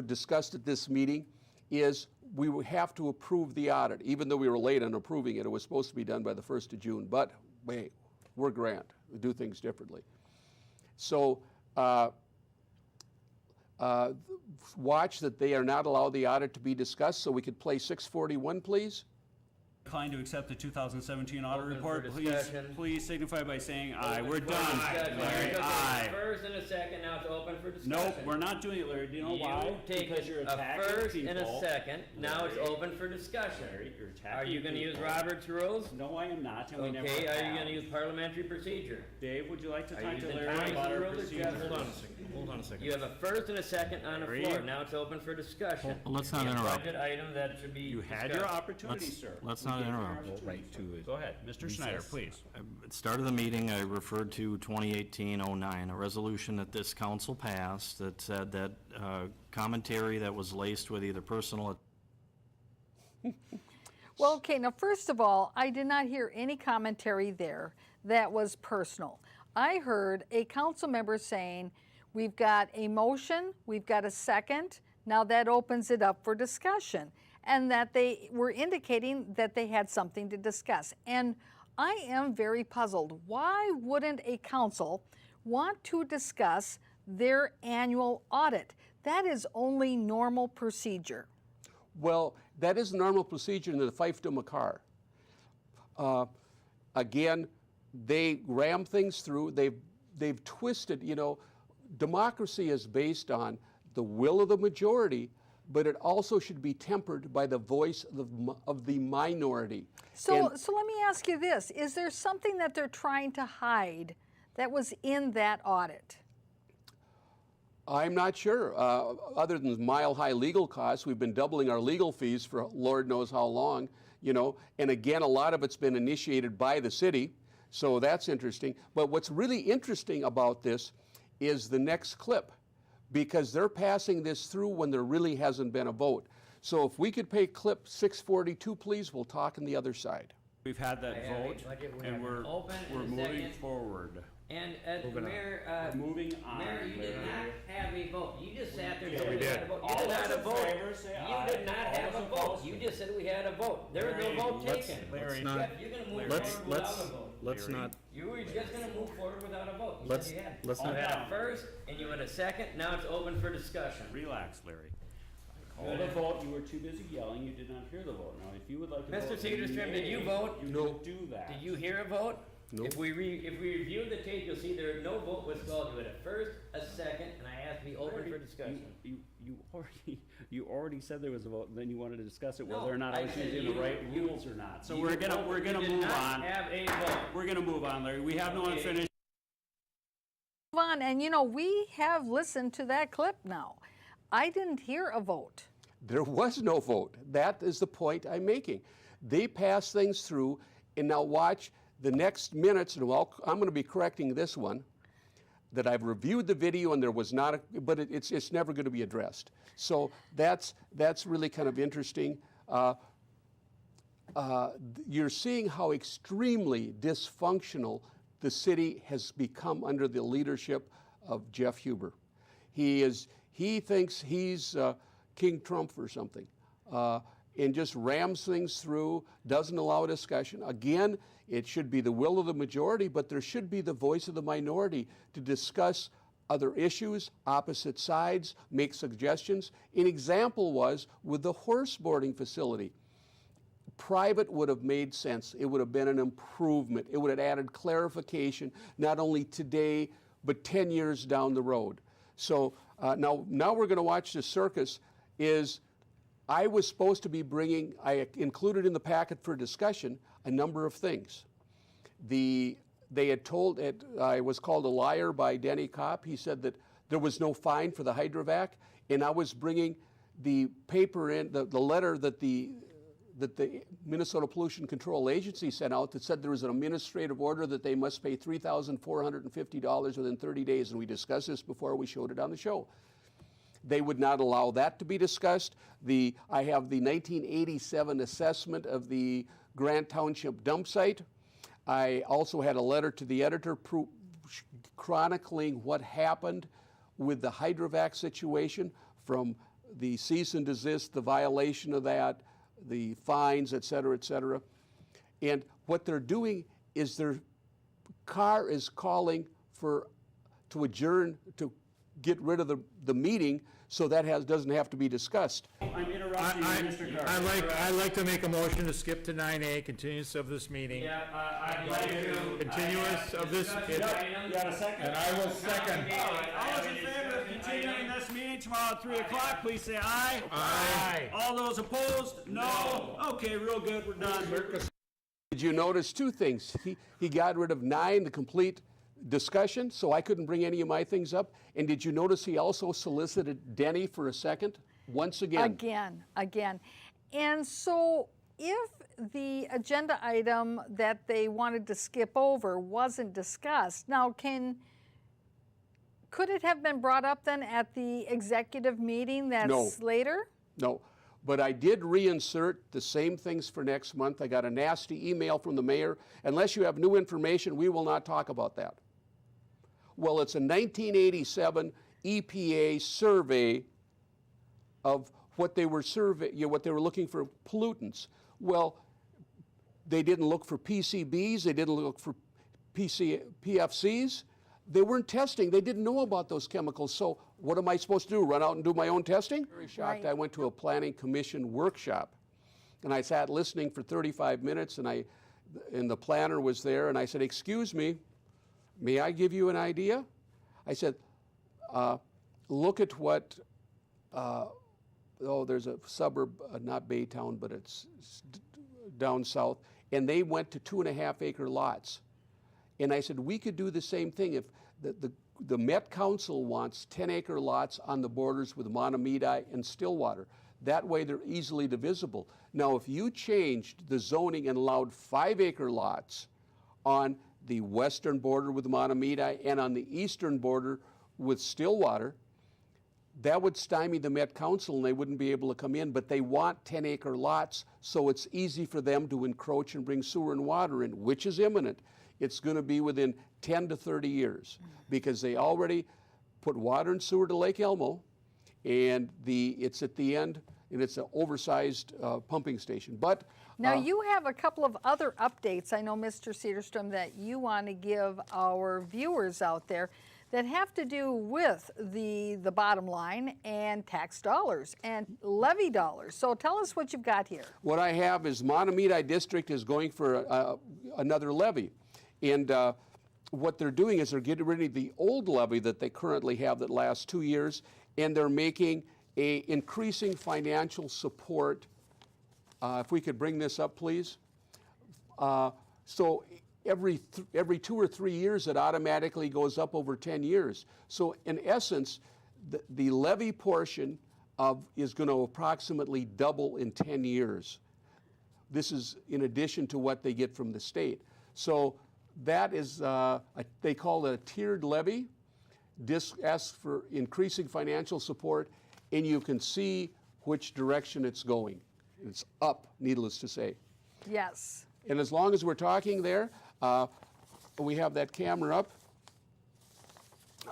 discussed at this meeting is we would have to approve the audit. Even though we were late on approving it, it was supposed to be done by the 1st of June. But wait, we're Grant. We do things differently. So watch that they are not allowed the audit to be discussed. So we could play 641, please. inclined to accept the 2017 audit Open for report, please, discussion. please signify by saying aye. Open We're for done. discussion. Larry, Okay, aye. First and a second, now it's open for discussion. Nope, we're not doing it, Larry. Do you know why? You take Because you're a attacking first people. and a second, now it's Larry. open for discussion. Larry, you're attacking Are you gonna use people. Robert's rules? No, I am not, and we never Okay, are you have. gonna use parliamentary procedure? Dave, would you like to Are talk you to using Larry Tommy's about our rules or procedure? Jeff's? Hold on a second, hold on a second. You have a first and a second on the Larry. floor, now it's open for discussion. Well, let's not We have interrupt. Budget item that should be You had your discussed. opportunity, sir. let's We not gave you your interrupt. opportunity, Right to sir. it. Go ahead, Mr. Schneider, please. At the start of the meeting, I referred to 2018-09, a resolution that this council passed that said that commentary that was laced with either personal Well, okay, now first of all, I did not hear any commentary there that was personal. I heard a council member saying, we've got a motion, we've got a second, now that opens it up for discussion. And that they were indicating that they had something to discuss. And I am very puzzled. Why wouldn't a council want to discuss their annual audit? That is only normal procedure. Well, that is normal procedure in the fiefdom car. Again, they ram things through. They've twisted. You know, democracy is based on the will of the majority, but it also should be tempered by the voice of the minority. So let me ask you this: is there something that they're trying to hide that was in that audit? I'm not sure. Other than mile-high legal costs, we've been doubling our legal fees for Lord knows how long, you know. And again, a lot of it's been initiated by the city, so that's interesting. But what's really interesting about this is the next clip, because they're passing this through when there really hasn't been a vote. So if we could pay clip 642, please, we'll talk on the other side. We've had that I have a vote, budget, we and have we're an open and a moving second. forward. And, Moving on. Mayor, Moving on. Mayor, you did Larry. not have a vote. You just sat there Yeah, saying we we had did. a vote. All You did not those have a in vote. favor, say You aye. did not All have those a vote. opposed, You say just said we had a vote. There was Larry, no vote let's- taken. Larry, not- Jeff, you're gonna move Let's, forward without let's, a vote. let's Larry. not, You were just gonna move forward without a vote. You Let's- said you had. let's You not- had a first, and you had a second, now it's open for discussion. Relax, Larry. I called a vote, you were too busy yelling, you did not hear the vote. Now, if you would like to Mr. vote. Segerstrom, did you nay, vote? You No. can do that. Did you hear a vote? No. If we review the tape, you'll see there, no vote was called. You had a first, a second, and I asked to be open for discussion. You already said there was a vote, and then you wanted to discuss it, No, whether or not I I was said using you- the right you- rules or not. So You we're gonna did move not on. have a vote. We're gonna move on, Larry. We have no Okay. unfinished. Move on, and you know, we have listened to that clip now. I didn't hear a vote. There was no vote. That is the point I'm making. They pass things through, and now watch the next minutes, and I'm going to be correcting this one, that I've reviewed the video and there was not, but it's never going to be addressed. So that's really kind of interesting. You're seeing how extremely dysfunctional the city has become under the leadership of Jeff Huber. He thinks he's King Trump or something, and just rams things through, doesn't allow discussion. Again, it should be the will of the majority, but there should be the voice of the minority to discuss other issues, opposite sides, make suggestions. An example was with the horse boarding facility. Private would have made sense. It would have been an improvement. It would have added clarification, not only today, but 10 years down the road. So now we're going to watch the circus. I was supposed to be bringing, I included in the packet for discussion, a number of things. They had told, I was called a liar by Denny Kopp. He said that there was no fine for the hydrovac, and I was bringing the paper in, the letter that the Minnesota Pollution Control Agency sent out that said there was an administrative order that they must pay $3,450 within 30 days, and we discussed this before we showed it on the show. They would not allow that to be discussed. I have the 1987 assessment of the Grant Township dump site. I also had a letter to the editor chronicling what happened with the hydrovac situation, from the cease and desist, the violation of that, the fines, et cetera, et cetera. And what they're doing is their car is calling to adjourn, to get rid of the meeting, so that doesn't have to be discussed. I'm interrupting you, Mr. Carter. I'd like to make a motion to skip to 9A, continuance of this meeting. Yeah, I'd like to. Continuance of this, You got a second? and I will second. All right, all those in favor of continuing this meeting tomorrow at 3 o'clock, please say aye. Aye. All those opposed? No. Okay, real good, we're done. Did you notice two things? He got rid of 9, the complete discussion, so I couldn't bring any of my things up. And did you notice he also solicited Denny for a second? Once again. Again. And so if the agenda item that they wanted to skip over wasn't discussed, now could it have been brought up then at the executive meeting that's No. later? No. But I did reinsert the same things for next month. I got a nasty email from the mayor. Unless you have new information, we will not talk about that. Well, it's a 1987 EPA survey of what they were what they were looking for pollutants. Well, they didn't look for PCBs, they didn't look for PFCs. They weren't testing, they didn't know about those chemicals. So what am I supposed to do, run out and do my own testing? Very shocked. Right. I went to a planning commission workshop and I sat listening for 35 minutes and the planner was there and I said, excuse me, may I give you an idea? I said, look at what, there's a suburb, not Baytown, but it's down south, and they went to 2.5-acre lots. And I said, we could do the same thing if the Met Council wants 10-acre lots on the borders with Mahtomedi and Stillwater. That way they're easily divisible. Now, if you changed the zoning and allowed 5-acre lots on the western border with Mahtomedi and on the eastern border with Stillwater, that would stymie the Met Council and they wouldn't be able to come in, but they want 10-acre lots, so it's easy for them to encroach and bring sewer and water in, which is imminent. It's going to be within 10 to 30 years because they already put water and sewer to Lake Elmo, and it's at the end, and it's an oversized pumping station. But Now, you have a couple of other updates, I know, Mr. Cedarstrom, that you want to give our viewers out there that have to do with the bottom line and tax dollars and levy dollars. So tell us what you've got here. what I have is Mahtomedi District is going for another levy. And what they're doing is they're getting rid of the old levy that they currently have that lasts 2 years, and they're making a increasing financial support. If we could bring this up, please. So every 2 or 3 years, it automatically goes up over 10 years. So in essence, the levy portion is going to approximately double in 10 years. This is in addition to what they get from the state. So that is, they call it a tiered levy. This asks for increasing financial support, and you can see which direction it's going. It's up, needless to say. Yes. And as long as we're talking there, we have that camera up.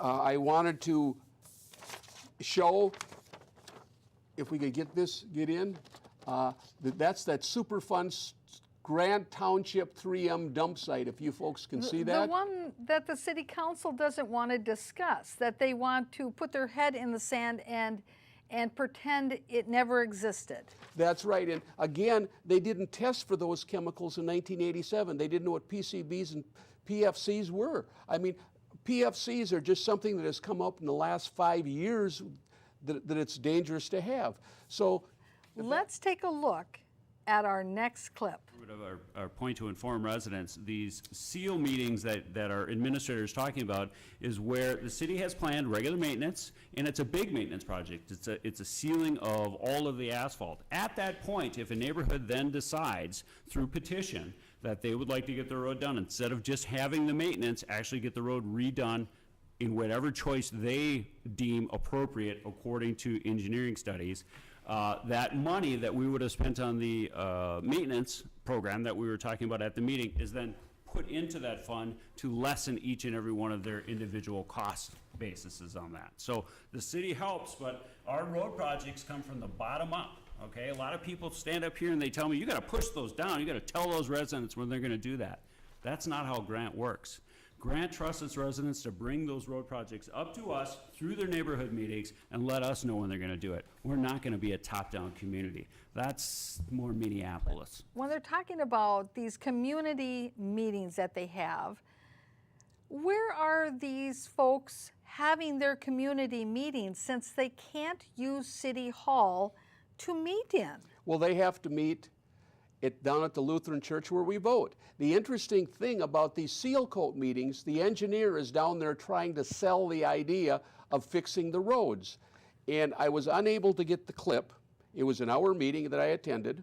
I wanted to show, if we could get in, that's that Superfund Grant Township 3M dump site, if you folks can see that. The one that the city council doesn't want to discuss, that they want to put their head in the sand and pretend it never existed. That's right. And again, they didn't test for those chemicals in 1987. They didn't know what PCBs and PFCs were. I mean, PFCs are just something that has come up in the last 5 years that it's dangerous to have. So let's take a look at our next clip. Our point to inform residents, these SEAL meetings that our administrator is talking about is where the city has planned regular maintenance, and it's a big maintenance project. It's a sealing of all of the asphalt. At that point, if a neighborhood then decides through petition that they would like to get the road done, instead of just having the maintenance, actually get the road redone in whatever choice they deem appropriate according to engineering studies, that money that we would have spent on the maintenance program that we were talking about at the meeting is then put into that fund to lessen each and every one of their individual cost bases on that. So the city helps, but our road projects come from the bottom up, okay? A lot of people stand up here and they tell me, you gotta push those down, you gotta tell those residents when they're gonna do that. That's not how Grant works. Grant trusts its residents to bring those road projects up to us through their neighborhood meetings and let us know when they're going to do it. We're not going to be a top-down community. That's more Minneapolis. When they're talking about these community meetings that they have, where are these folks having their community meetings since they can't use City Hall to meet in? Well, they have to meet down at the Lutheran Church where we vote. The interesting thing about these seal coat meetings, the engineer is down there trying to sell the idea of fixing the roads. And I was unable to get the clip. It was an hour meeting that I attended.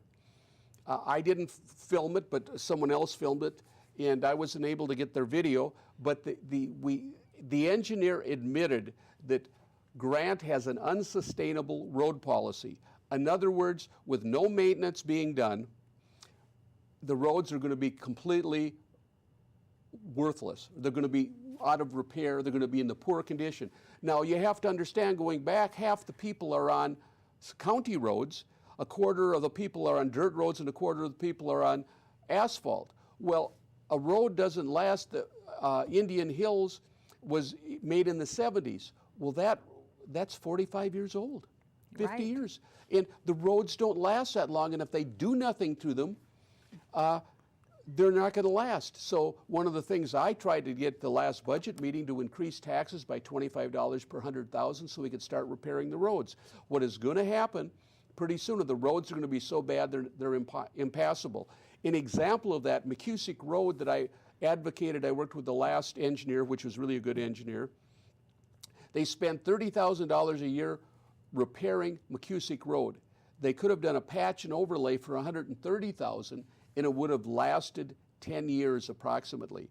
I didn't film it, but someone else filmed it, and I wasn't able to get their video. But the engineer admitted that Grant has an unsustainable road policy. In other words, with no maintenance being done, the roads are going to be completely worthless. They're going to be out of repair. They're going to be in the poor condition. Now, you have to understand, going back, half the people are on county roads, a quarter of the people are on dirt roads, and a quarter of the people are on asphalt. Well, a road doesn't last. Indian Hills was made in the 70s. Well, that's 45 years old, 50 Right. years. And the roads don't last that long, and if they do nothing to them, they're not going to last. So one of the things I tried to get the last budget meeting to increase taxes by $25 per 100,000 so we could start repairing the roads. What is going to happen pretty soon are the roads are going to be so bad they're impassable. An example of that, McCusick Road that I advocated, I worked with the last engineer, which was really a good engineer. They spent $30,000 a year repairing McCusick Road. They could have done a patch and overlay for $130,000 and it would have lasted 10 years approximately.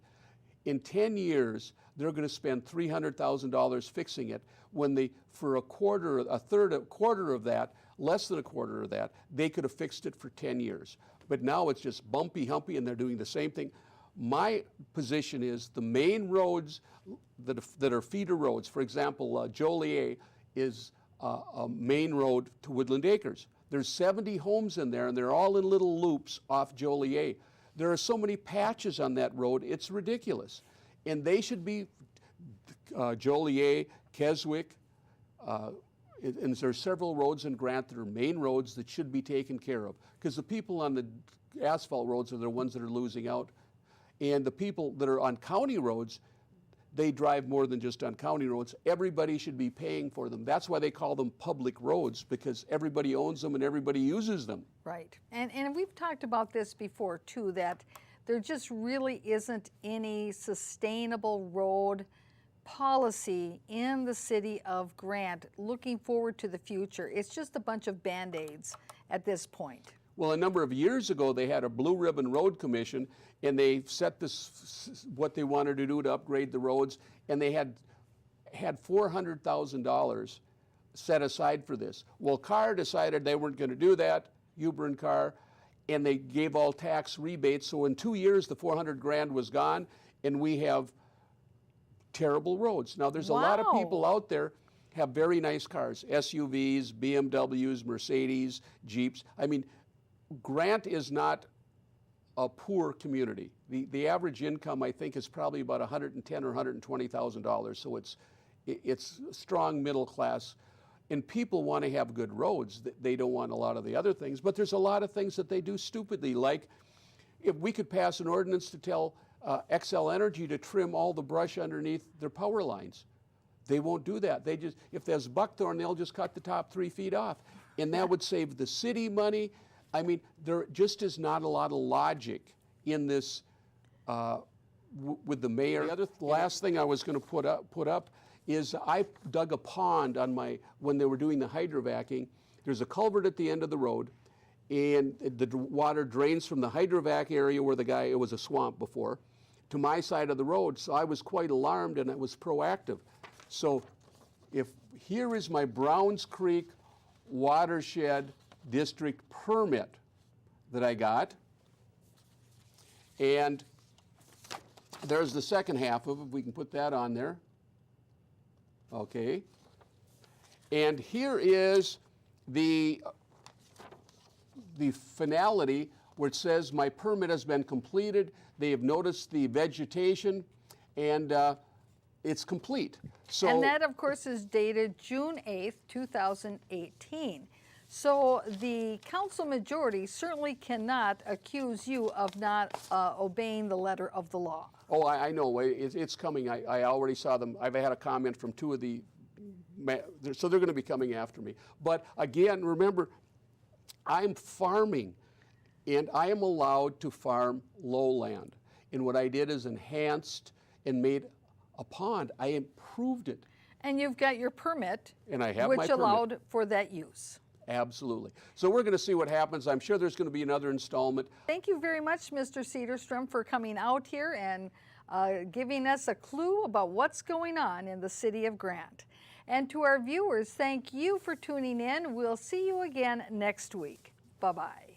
In 10 years, they're going to spend $300,000 fixing it when they, for a quarter of that, less than a quarter of that, they could have fixed it for 10 years. But now it's just bumpy, humpy, and they're doing the same thing. My position is the main roads that are feeder roads, for example, Joliet is a main road to Woodland Acres. There's 70 homes in there, and they're all in little loops off Joliet. There are so many patches on that road, it's ridiculous. And they should be Joliet, Keswick, and there's several roads in Grant that are main roads that should be taken care of. Because the people on the asphalt roads are the ones that are losing out. And the people that are on county roads, they drive more than just on county roads. Everybody should be paying for them. That's why they call them public roads, because everybody owns them and everybody uses them. Right. And we've talked about this before too, that there just really isn't any sustainable road policy in the city of Grant looking forward to the future. It's just a bunch of Band-Aids at this point. Well, a number of years ago, they had a Blue Ribbon Road Commission, and they set this, what they wanted to do to upgrade the roads, and they had $400,000 set aside for this. Well, Carr decided they weren't going to do that, Huber and Carr, and they gave all tax rebates. So in 2 years, the 400 grand was gone, and we have terrible roads. Now, there's a lot of Wow. people out there have very nice cars, SUVs, BMWs, Mercedes, Jeeps. I mean, Grant is not a poor community. The average income, I think, is probably about $110,000 or $120,000. So it's strong middle class. And people want to have good roads. They don't want a lot of the other things. But there's a lot of things that they do stupidly. Like if we could pass an ordinance to tell XL Energy to trim all the brush underneath their power lines. They won't do that. They just, if there's buckthorn, they'll just cut the top 3 feet off. And that would save the city money. I mean, there just is not a lot of logic in this with the mayor. The last thing I was going to put up is I dug a pond on when they were doing the hydrovacing. There's a culvert at the end of the road, and the water drains from the hydrovac area where it was a swamp before, to my side of the road. So I was quite alarmed, and I was proactive. So here is my Browns Creek Watershed District permit that I got, and there's the second half of it, if we can put that on there. Okay, and here is the finality where it says my permit has been completed. They have noticed the vegetation, and it's complete. So, and that, of course, is dated June 8th, 2018. So the council majority certainly cannot accuse you of not obeying the letter of the law. Oh, I know, it's coming. I already saw them. I've had a comment from 2 of the, so they're going to be coming after me. But again, remember, I'm farming, and I am allowed to farm lowland. And what I did is enhanced and made a pond. I improved it. And you've got your permit, And I have which my permit. allowed for that use. Absolutely. So we're going to see what happens. I'm sure there's going to be another installment. Thank you very much, Mr. Cedarstrom, for coming out here and giving us a clue about what's going on in the city of Grant. And to our viewers, thank you for tuning in. We'll see you again next week. Bye-bye.